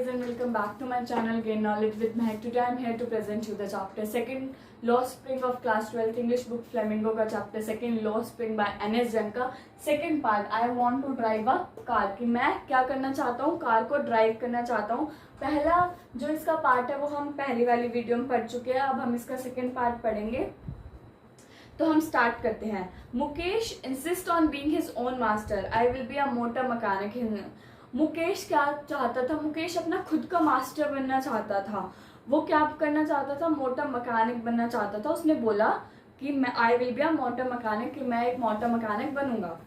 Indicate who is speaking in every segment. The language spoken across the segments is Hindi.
Speaker 1: guys and welcome back to my channel Gain Knowledge with Mehak. Today I am here to present you the chapter second Lost Spring of class 12th English book Flamingo का chapter second Lost Spring by N.S. Jung का second part. I want to drive a car कि मैं क्या करना चाहता हूँ, कार को ड्राइव करना चाहता हूँ. पहला जो इसका पार्ट है वो हम पहली वाली वीडियो में पढ़ चुके हैं. अब हम इसका सेकेंड पार्ट पढ़ेंगे. तो हम स्टार्ट करते हैं. Mukesh insist on being his own master. I will be a motor mechanic. Mukesh क्या चाहता था? मुकेश अपना खुद का मास्टर बनना चाहता था. वो क्या करना चाहता था? मोटर मैकेनिक बनना चाहता था. उसने बोला कि मैं I will be a motor mechanic, कि मैं एक मोटर मैकेनिक बनूंगा.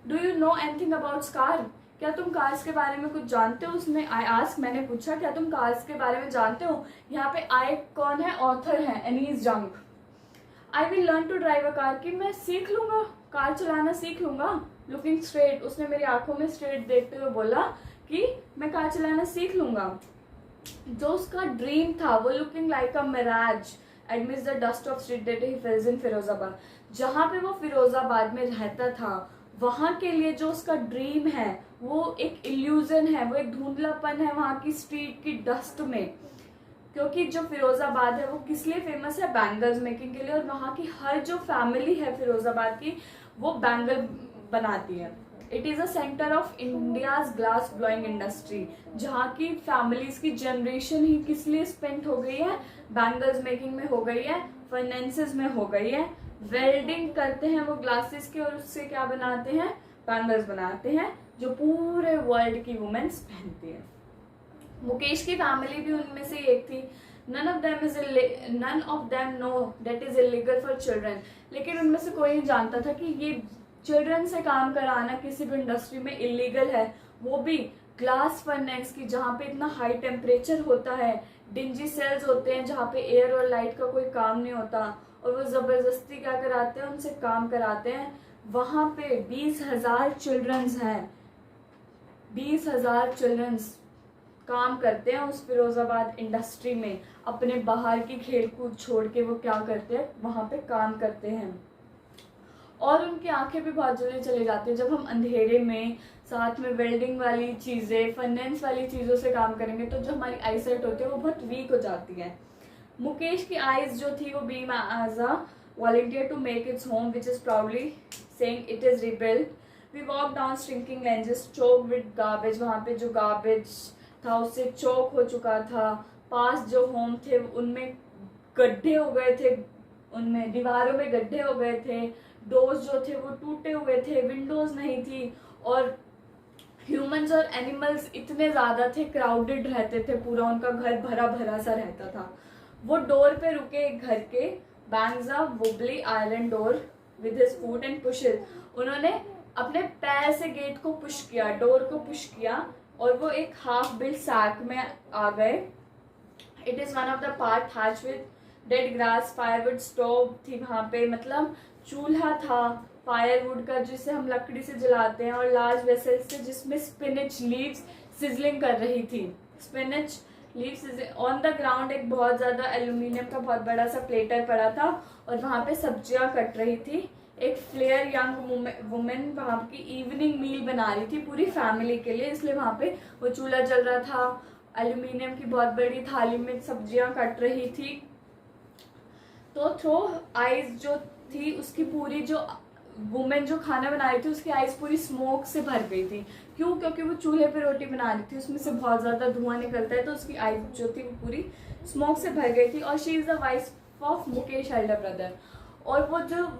Speaker 1: Do you know anything about car? क्या तुम कार्स के बारे में कुछ जानते हो? उसने आई आस्क, मैंने पूछा क्या तुम कार्स के बारे में जानते हो. यहाँ पे आई कौन है? ऑथर है Anees Jung. I will learn to drive a car, कि मैं सीख लूंगा, कार चलाना सीख लूंगा. लुकिंग स्ट्रेट, उसने मेरी आंखों में स्ट्रेट देखते हुए बोला कि मैं कार चलाना सीख लूंगा. जो उसका ड्रीम था वो looking like a mirage amidst the dust of street that he fails in Firozabad. जहाँ पे वो फिरोजाबाद में रहता था वहाँ के लिए जो उसका ड्रीम है वो एक इल्यूजन है, वो एक धुंधलापन है वहाँ की स्ट्रीट की डस्ट में. क्योंकि जो फिरोजाबाद है वो किस लिए फेमस है? बैंगल्स मेकिंग के लिए. और वहाँ की हर जो फैमिली है फिरोजाबाद की वो बैंगल बनाती है. It is a centre of India's glass blowing industry, जहाँ की फैमिलीज की जनरेशन ही किस लिए स्पेंड हो गई है? बैंगल्स मेकिंग में हो गई है, फाइनेंसेस में हो गई है. वेल्डिंग करते हैं वो ग्लासेस की और उससे क्या बनाते हैं? बैंगल्स बनाते हैं जो पूरे वर्ल्ड की वुमेन्स पहनती है. मुकेश की फैमिली भी उनमें से एक थी. None of them know that is illegal for children. लेकिन उनमें से कोई नहीं जानता था कि ये चिल्ड्रन से काम कराना किसी भी इंडस्ट्री में इलीगल है, वो भी ग्लास फर्नेस की, जहाँ पे इतना हाई टेम्परेचर होता है, डिंजी सेल्स होते हैं जहाँ पे एयर और लाइट का कोई काम नहीं होता, और वो जबरदस्ती क्या कराते हैं? उनसे काम कराते हैं. वहाँ पे 20,000 चिल्ड्रंस हैं, 20,000 चिल्ड्रंस काम करते हैं उस फिरोजाबाद इंडस्ट्री में. अपने बाहर की खेल कूद छोड़ के वो क्या करते हैं? वहाँ पे काम करते हैं. और उनकी आंखें भी बहुत जल्दी चली जाती है. जब हम अंधेरे में साथ में वेल्डिंग वाली चीज़ें, फर्नेस वाली चीज़ों से काम करेंगे तो जो हमारी आईसाइट होती है वो बहुत वीक हो जाती है. मुकेश की आईज जो थी वो being as a volunteer to make its home which is proudly saying it is rebuilt. We walk down stinking lanes choke with garbage. वहाँ पे जो गार्बेज था उससे चौक हो चुका था. पास जो होम थे उनमें गड्ढे हो गए थे, उनमें दीवारों में गड्ढे हो गए थे. डोर्स जो थे वो टूटे हुए थे, विंडोज नहीं थी. और ह्यूमंस और एनिमल्स इतने ज़्यादा थे, क्राउडेड रहते थे, पूरा उनका घर भरा भरा सा रहता था. वो डोर पे रुके एक घर के. Bangs a wobbly iron door with his foot and pushes. उन्होंने अपने पैर से गेट को पुश किया, डोर को पुश किया, और वो एक हाफ बिल्ड सैक में आ गए. It is one of the part hatch with dead grass. Firewood stove थी वहाँ पे, मतलब चूल्हा था फायरवुड का जिसे हम लकड़ी से जलाते हैं, और लार्ज वेसल्स थे जिसमें स्पिनच लीव्स सिजलिंग कर रही थी. Spinach leaves on the ground. एक बहुत ज़्यादा एल्यूमिनियम का बहुत बड़ा सा प्लेटर पड़ा था और वहाँ पे सब्जियाँ कट रही थी. एक फ्लेयर यंग वुमेन वहाँ की इवनिंग मील बना रही थी पूरी फैमिली के लिए, इसलिए वहाँ पे वो चूल्हा जल रहा था. एल्यूमिनियम की बहुत बड़ी थाली में सब्जियाँ कट रही थी. तो थ्रो आइज जो थी उसकी पूरी, जो वुमेन जो खाना बना रही थी उसकी आइज पूरी स्मोक से भर गई थी. क्यों? क्योंकि वो चूल्हे पे रोटी बना रही थी, उसमें से बहुत ज़्यादा धुआं निकलता है, तो उसकी आइज जो थी वो पूरी स्मोक से भर गई थी. और she is the wife of Mukesh Elder brother. और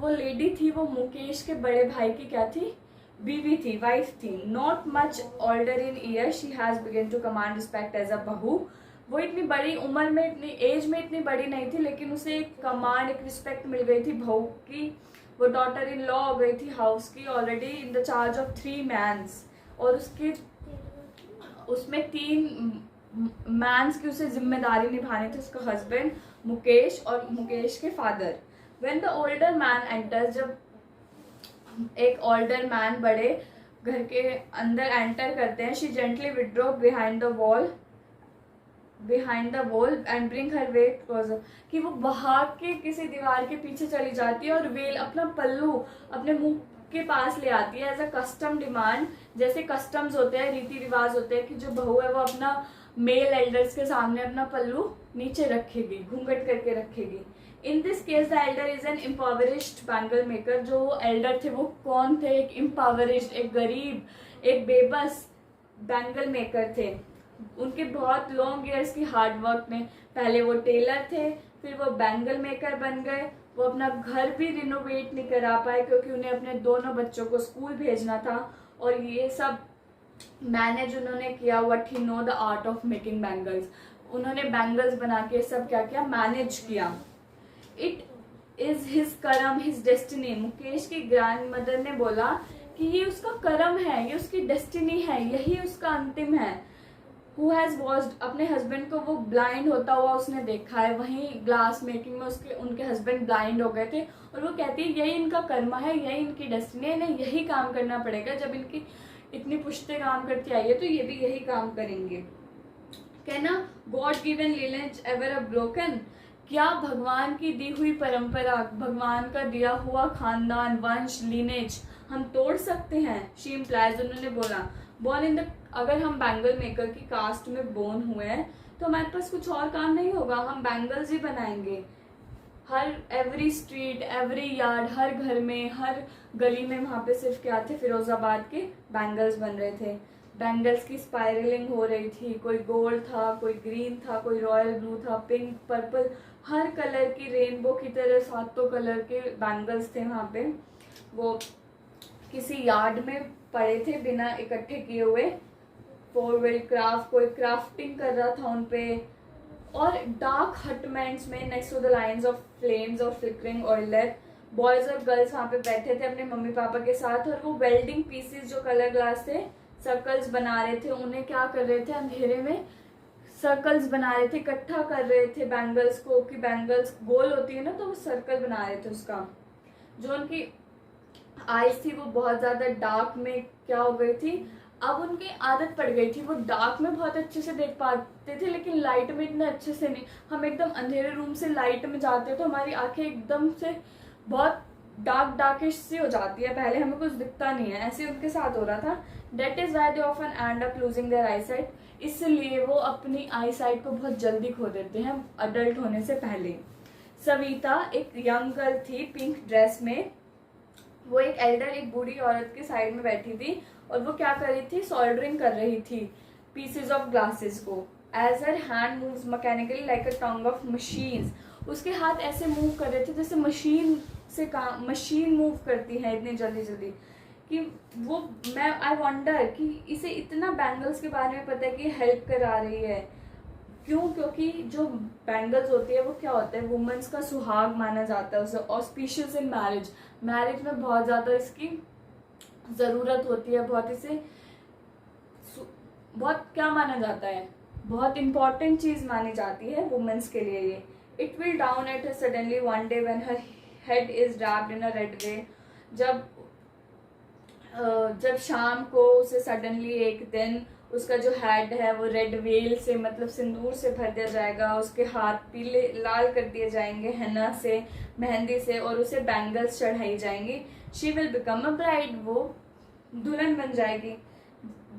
Speaker 1: वो लेडी थी वो मुकेश के बड़े भाई की क्या थी? बीवी थी, वाइफ थी. Not much older in year she has begun to command respect as a bahu. वो इतनी बड़ी उम्र में, इतनी एज में इतनी बड़ी नहीं थी, लेकिन उसे एक कमांड, एक रिस्पेक्ट मिल गई थी बहू की. वो डॉटर इन लॉ हो गई थी हाउस की, already in the charge of 3 mens. और उसमें 3 मैंस की उसे जिम्मेदारी निभानी थी. उसका हस्बैंड मुकेश और मुकेश के father. When the older man enters, जब एक ओल्डर मैन बड़े घर के अंदर एंटर करते हैं, she gently withdraw behind the wall and bring her veil closer. कि वो भाग के किसी दीवार के पीछे चली जाती है और वेल, अपना पल्लू अपने मुंह के पास ले आती है एज अ कस्टम डिमांड. जैसे कस्टम्स होते हैं, रीति रिवाज होते हैं कि जो बहू है वो अपना मेल एल्डर्स के सामने अपना पल्लू नीचे रखेगी, घूंघट करके रखेगी। In this case the elder is an impoverished bangle maker. जो एल्डर थे वो कौन थे? एक इम्पावरिश्ड, एक गरीब, एक बेबस बैंगल मेकर थे। उनके बहुत लॉन्ग ईयर्स की हार्ड वर्क में पहले वो टेलर थे, फिर वो बैंगल मेकर बन गए। वो अपना घर भी रिनोवेट नहीं करा पाए क्योंकि उन्हें अपने दोनों बच्चों को स्कूल भेजना था, और ये सब मैनेज उन्होंने किया। What he know the art of making bangles. उन्होंने बैंगल्स बना के सब क्या किया? मैनेज किया। इट इज हिज करम, हिज डेस्टिनी। मुकेश की ग्रैंड मदर ने बोला कि ये उसका करम है, ये उसकी डेस्टिनी है, यही उसका अंतिम है। हु हैज वॉच्ड, अपने हस्बैंड को वो ब्लाइंड होता हुआ उसने देखा है। वहीं ग्लास मेकिंग में उनके हस्बैंड ब्लाइंड हो गए थे, और वो कहती है यही इनका कर्म है, यही इनकी डेस्टिनी है, इन्हें यही काम करना पड़ेगा। जब इनकी इतनी पुश्ते काम करती आई है तो ये भी यही काम करेंगे। कहना God given lineage ever a broken. क्या भगवान की दी हुई परंपरा, भगवान का दिया हुआ खानदान, वंश, लिनेज हम तोड़ सकते हैं? शी इम्प्लाइज, उन्होंने बोला बोर्न इन द, अगर हम बैंगल मेकर की कास्ट में बोर्न हुए हैं तो हमारे पास कुछ और काम नहीं होगा, हम बैंगल्स ही बनाएंगे। हर एवरी स्ट्रीट, एवरी यार्ड, हर घर में, हर गली में वहाँ पे सिर्फ क्या थे? फिरोजाबाद के बैंगल्स बन रहे थे। बैंगल्स की स्पाइरलिंग हो रही थी, कोई गोल्ड था, कोई ग्रीन था, कोई रॉयल ब्लू था, पिंक, पर्पल, हर कलर की, रेनबो की तरह सातों कलर के बैंगल्स थे वहाँ पे। वो किसी यार्ड में पड़े थे बिना इकट्ठे किए हुए। 4 व्हील क्राफ्ट, कोई क्राफ्टिंग कर रहा था उन पे। और डार्क हटमेंट्स में next to the lines of flames और फ्लिकरिंग ऑयलेट, बॉयज और गर्ल्स वहाँ पे बैठे थे अपने मम्मी पापा के साथ, और वो वेल्डिंग पीसेस जो कलर ग्लास थे सर्कल्स बना रहे थे। उन्हें क्या कर रहे थे? अंधेरे में सर्कल्स बना रहे थे, इकट्ठा कर रहे थे बैंगल्स को, कि बैंगल्स गोल होती है ना, तो वो सर्कल बना रहे थे उसका। जो उनकी आईज थी वो बहुत ज्यादा डार्क में क्या हो गई थी? अब उनकी आदत पड़ गई थी, वो डार्क में बहुत अच्छे से देख पाते थे लेकिन लाइट में इतना अच्छे से नहीं। हम एकदम अंधेरे रूम से लाइट में जाते हैं तो हमारी आंखें एकदम से बहुत डार्किश सी हो जाती है, पहले हमें कुछ दिखता नहीं है। ऐसे उनके साथ हो रहा था। That is why they often end up losing their eyesight. इसलिए वो अपनी आई साइट को बहुत जल्दी खो देते हैं अडल्ट होने से पहले। सविता एक यंग गर्ल थी पिंक ड्रेस में। वो एक एल्डर, एक बूढ़ी औरत के साइड में बैठी थी और वो क्या कर रही थी? सोल्डरिंग कर रही थी पीसेस ऑफ ग्लासेस को। As her hand moves mechanically like a tongue of machines. उसके हाथ ऐसे मूव कर रहे थे जैसे मशीन से काम, मशीन मूव करती है इतनी जल्दी जल्दी कि वो, मैं आई वंडर कि इसे इतना बैंगल्स के बारे में पता है कि हेल्प करा रही है। क्यों? क्योंकि जो बैंगल्स होती है वो क्या होता है? वुमेन्स का सुहाग माना जाता है उसे, ऑस्पिशियस इन मैरिज। मैरिज में बहुत ज़्यादा इसकी ज़रूरत होती है, बहुत इसे बहुत क्या माना जाता है? बहुत इंपॉर्टेंट चीज़ मानी जाती है वुमेन्स के लिए ये। It will down at her suddenly one day when her head is wrapped in a red way. जब शाम को उसे सडनली एक दिन उसका जो हेड है वो रेड वेल से, मतलब सिंदूर से भर दिया जाएगा, उसके हाथ पीले लाल कर दिए जाएंगे henna से, मेहंदी से, और उसे बैंगल्स चढ़ाई जाएंगी। She will become a bride, वो दुल्हन बन जाएगी।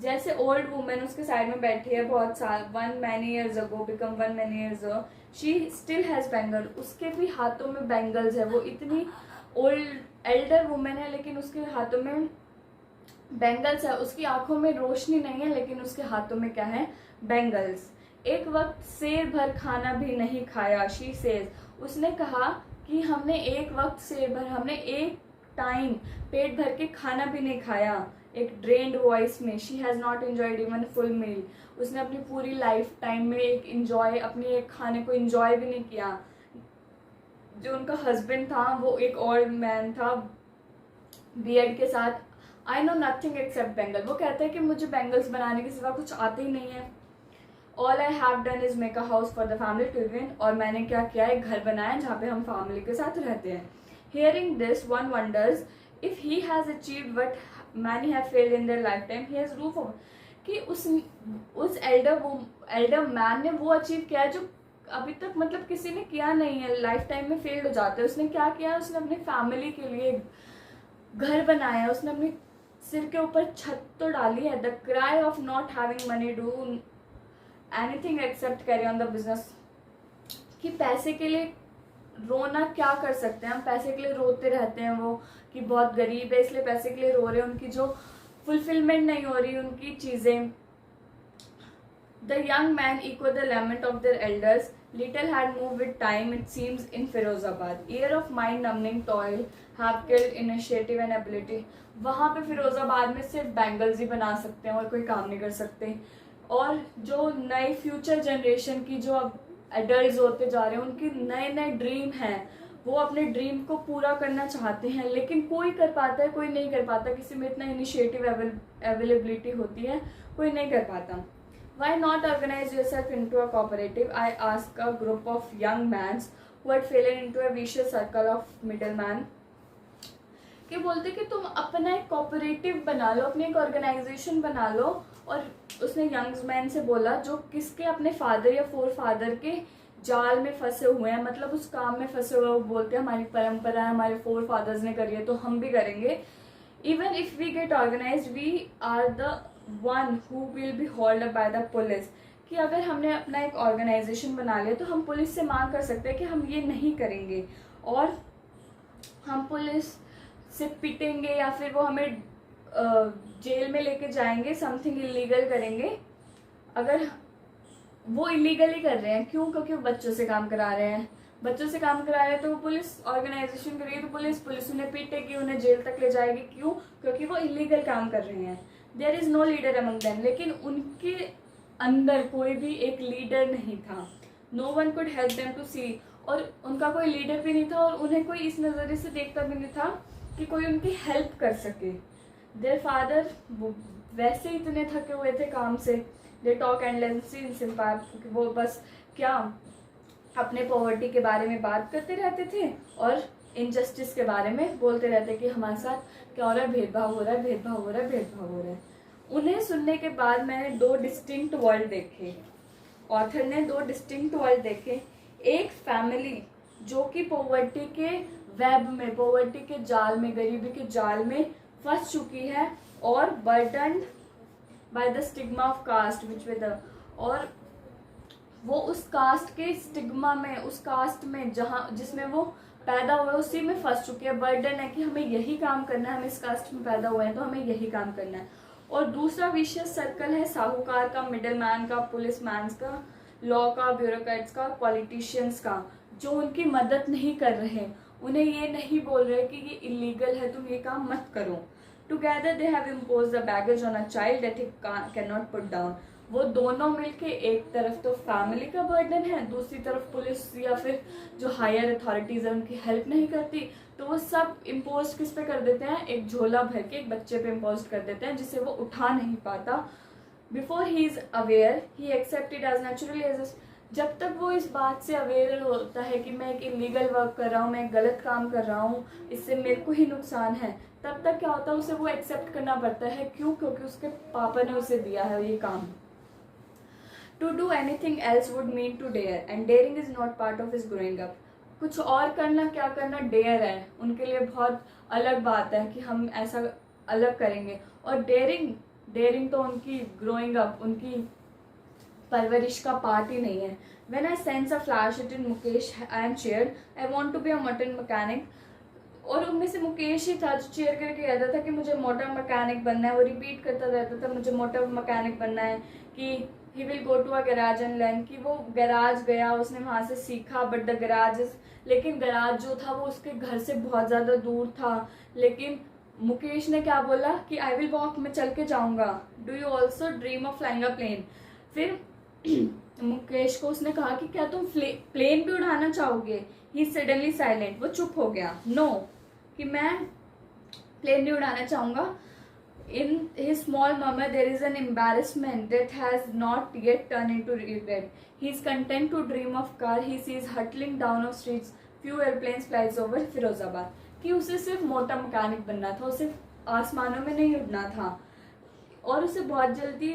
Speaker 1: जैसे ओल्ड वुमेन उसके साइड में बैठी है बहुत साल, 1 many years ago become 1 many years ago, she still has bangle. उसके भी हाथों में बैंगल्स है। वो इतनी ओल्ड एल्डर वुमेन है लेकिन उसके हाथों में बैंगल्स है। उसकी आंखों में रोशनी नहीं है लेकिन उसके हाथों में क्या है? बैंगल्स। एक वक्त शेर भर खाना भी नहीं खाया, शी सेज। उसने कहा कि हमने एक वक्त शेर भर, हमने एक टाइम पेट भर के खाना भी नहीं खाया। एक ड्रेन्ड वॉइस में, she has not enjoyed even full meal. उसने अपनी पूरी लाइफ टाइम में एक इंजॉय, अपने एक खाने को इंजॉय भी नहीं किया। जो उनका हस्बैंड था वो एक ओल्ड मैन था बियर्ड के साथ। I know nothing accept bangle. वो कहता है कि मुझे बैंगल्स बनाने के सिवा कुछ आते ही नहीं है। All I have done is make a house for the family to live in. और मैंने क्या किया? एक घर बनाया जहाँ पे हम फैमिली के साथ रहते हैं। Hearing this one wonders if he has achieved what many have failed in their life time, he has roof over. कि उस एल्डर मैन ने वो अचीव किया जो अभी तक मतलब किसी ने किया नहीं है, लाइफ टाइम में फेल्ड हो जाते हैं। उसने क्या किया? उसने अपनी फैमिली के लिए घर बनाया, उसने अपनी सिर के ऊपर छत तो डाली है। The cry of not having money do anything accept carry on the business. कि पैसे के लिए रोना क्या कर सकते हैं हम, पैसे के लिए रोते रहते हैं वो कि बहुत गरीब है इसलिए पैसे के लिए रो रहे हैं, उनकी जो फुलफिलमेंट नहीं हो रही उनकी चीज़ें। The young man equal the lament of their elders, little had moved with time it seems in Firozabad, year of mind numbing toil have killed initiative and ability। वहाँ पे फिरोजाबाद में सिर्फ बैंगल्स ही बना सकते हैं और कोई काम नहीं कर सकते। और जो नई फ्यूचर जनरेशन की जो अब एडल्ट होते जा रहे हैं उनकी नए नए ड्रीम हैं, वो अपने ड्रीम को पूरा करना चाहते हैं, लेकिन कोई कर पाता है कोई नहीं कर पाता, किसी में इतना इनिशिएटिव अवेलेबिलिटी होती है कोई नहीं कर पाता। Why not organize yourself into a cooperative? I asked a group of young men who had fallen into a vicious circle of middleman। कि बोलते कि तुम अपना एक कोऑपरेटिव बना लो, अपनी एक ऑर्गेनाइजेशन बना लो। और उसने यंग मैन से बोला जो किसके अपने फादर या फोर फादर के जाल में फंसे हुए हैं, मतलब उस काम में फंसे हुए, वो बोलते हैं हमारी परंपरा है, हमारे फोर फादर्स ने करी है तो हम भी करेंगे। Even if we get organize we are the one who will be hold up by the police. कि अगर हमने अपना एक ऑर्गेनाइजेशन बना लिया तो हम पुलिस से मांग कर सकते हैं कि हम ये नहीं करेंगे, और हम पुलिस से पिटेंगे या फिर वो हमें जेल में लेके जाएंगे, समथिंग इलीगल करेंगे। अगर वो इलीगल ही कर रहे हैं, क्यों? क्योंकि वो बच्चों से काम करा रहे हैं, बच्चों से काम करा रहे हैं तो वो पुलिस ऑर्गेनाइजेशन करेगी तो पुलिस उन्हें पीटेगी, उन्हें जेल तक ले जाएगी। क्यों? क्योंकि वो इलीगल काम कर रहे हैं। There is no leader among them, लेकिन उनके अंदर कोई भी एक लीडर नहीं था। No one could help them to see, और उनका कोई लीडर भी नहीं था और उन्हें कोई इस नज़रिए से देखता भी नहीं था कि कोई उनकी हेल्प कर सके। देयर फादर वैसे ही इतने थके हुए थे काम से, दे टॉक एंडलेसली इन सिंपैथ, क्योंकि वो बस क्या अपने पॉवर्टी के बारे में बात करते रहते थे और इनजस्टिस के बारे में बोलते रहते कि हमारे साथ क्या हो रहा है, भेदभाव हो रहा है, भेदभाव हो रहा है, भेदभाव हो रहा है। उन्हें सुनने के बाद मैंने दो डिस्टिंक्ट वर्ल्ड देखे, ऑथर ने दो डिस्टिंक्ट वर्ल्ड देखे। एक फैमिली जो कि पॉवर्टी के वेब में, पॉवर्टी के जाल में, गरीबी के जाल में फंस चुकी है और burdened by the stigma of caste which with, और वो उस कास्ट के स्टिग्मा में, उस कास्ट में जहाँ जिसमें वो पैदा हुए उसी में फंस चुके हैं। बर्डन है कि हमें यही काम करना है, हम इस कास्ट में पैदा हुए हैं तो हमें यही काम करना है। और दूसरा विशियस सर्कल है साहूकार का, मिडिल मैन का, पुलिस मैन का, लॉ का, ब्यूरोक्रेट्स का, पॉलिटिशियंस का, जो उनकी मदद नहीं कर रहे, उन्हें ये नहीं बोल रहे कि ये इलीगल है, तुम ये काम मत करो। Together they have imposed the baggage on a child that he can not put down. वो दोनों मिलके एक तरफ तो फैमिली का बर्डन है, दूसरी तरफ पुलिस या फिर जो हायर अथॉरिटीज है उनकी हेल्प नहीं करती, तो वो सब इम्पोज किस पे कर देते हैं, एक झोला भर के एक बच्चे पे इम्पोज कर देते हैं जिसे वो उठा नहीं पाता। Before he is aware he accepted as naturally as, जब तक वो इस बात से अवेयर होता है कि मैं एक इलीगल वर्क कर रहा हूँ, मैं एक गलत काम कर रहा हूँ, इससे मेरे को ही नुकसान है, तब तक क्या होता है उसे वो एक्सेप्ट करना पड़ता है। क्यों? क्योंकि उसके पापा ने उसे दिया है ये काम। To do anything else would mean to dare, and daring is not part of his growing up। कुछ और करना, क्या करना, डेयर है उनके लिए बहुत अलग बात है कि हम ऐसा अलग करेंगे। और डेयरिंग तो उनकी ग्रोइंग अप, उनकी परवरिश का पार्ट ही नहीं है। When I sense a flash it in Mukesh, I am cheered, I want to be a mutton mechanic। और उनमें से मुकेश ही था जो चेयर करके कहता था कि मुझे मोटर मैकेनिक बनना है, वो रिपीट करता रहता था मुझे मोटर मैकेनिक बनना है, कि he will go to a garage and learn, कि वो गैराज गया, उसने वहाँ से सीखा, बट द गैराज, लेकिन गैराज जो था वो उसके घर से बहुत ज़्यादा दूर था। लेकिन मुकेश ने क्या बोला कि आई विल वॉक, मैं चल के जाऊँगा। Do you also dream of flying a plane. फिर मुकेश को उसने कहा कि क्या तुम प्लेन भी उड़ाना चाहोगे। ही सडनली साइलेंट, वो चुप हो गया। नो, कि मैं प्लेन नहीं उड़ाना चाहूँगा। In his small murmur there is an embarrassment that has not yet turned into regret. He is content to dream of car he sees hurtling down of streets, few airplanes flies over Firozabad। कि उसे सिर्फ मोटर मैकेनिक बनना था, उसे आसमानों में नहीं उड़ना था। और उसे बहुत जल्दी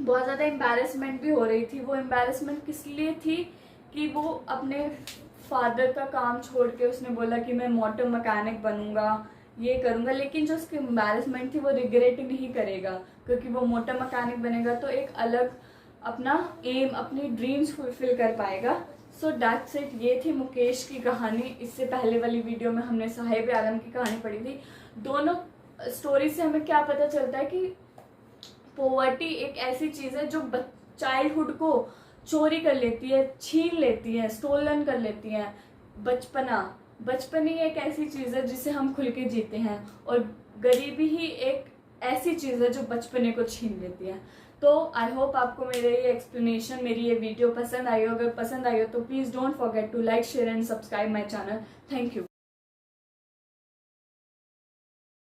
Speaker 1: बहुत ज़्यादा एम्बैरेसमेंट भी हो रही थी। वो एम्बैरेसमेंट किस लिए थी कि वो अपने फादर का काम छोड़ के उसने बोला कि मैं मोटर मैकेनिक बनूंगा, ये करूंगा, लेकिन जो उसकी एम्बैरेसमेंट थी वो रिग्रेट नहीं करेगा, क्योंकि वो मोटर मैकेनिक बनेगा तो एक अलग अपना एम, अपनी ड्रीम्स फुलफिल कर पाएगा। So that's it. ये थी मुकेश की कहानी। इससे पहले वाली वीडियो में हमने साहिब आलम की कहानी पढ़ी थी। दोनों स्टोरी से हमें क्या पता चलता है कि पॉवर्टी एक ऐसी चीज़ है जो चाइल्डहुड को चोरी कर लेती है, छीन लेती है, स्टोलन कर लेती है। बचपन ही एक ऐसी चीज़ है जिसे हम खुल के जीते हैं, और गरीबी ही एक ऐसी चीज़ है जो बचपने को छीन लेती है। तो आई होप आपको मेरे ये एक्सप्लेनेशन, मेरी ये वीडियो पसंद आई हो। अगर पसंद आई हो तो please don't forget to like, share and subscribe my channel. Thank you.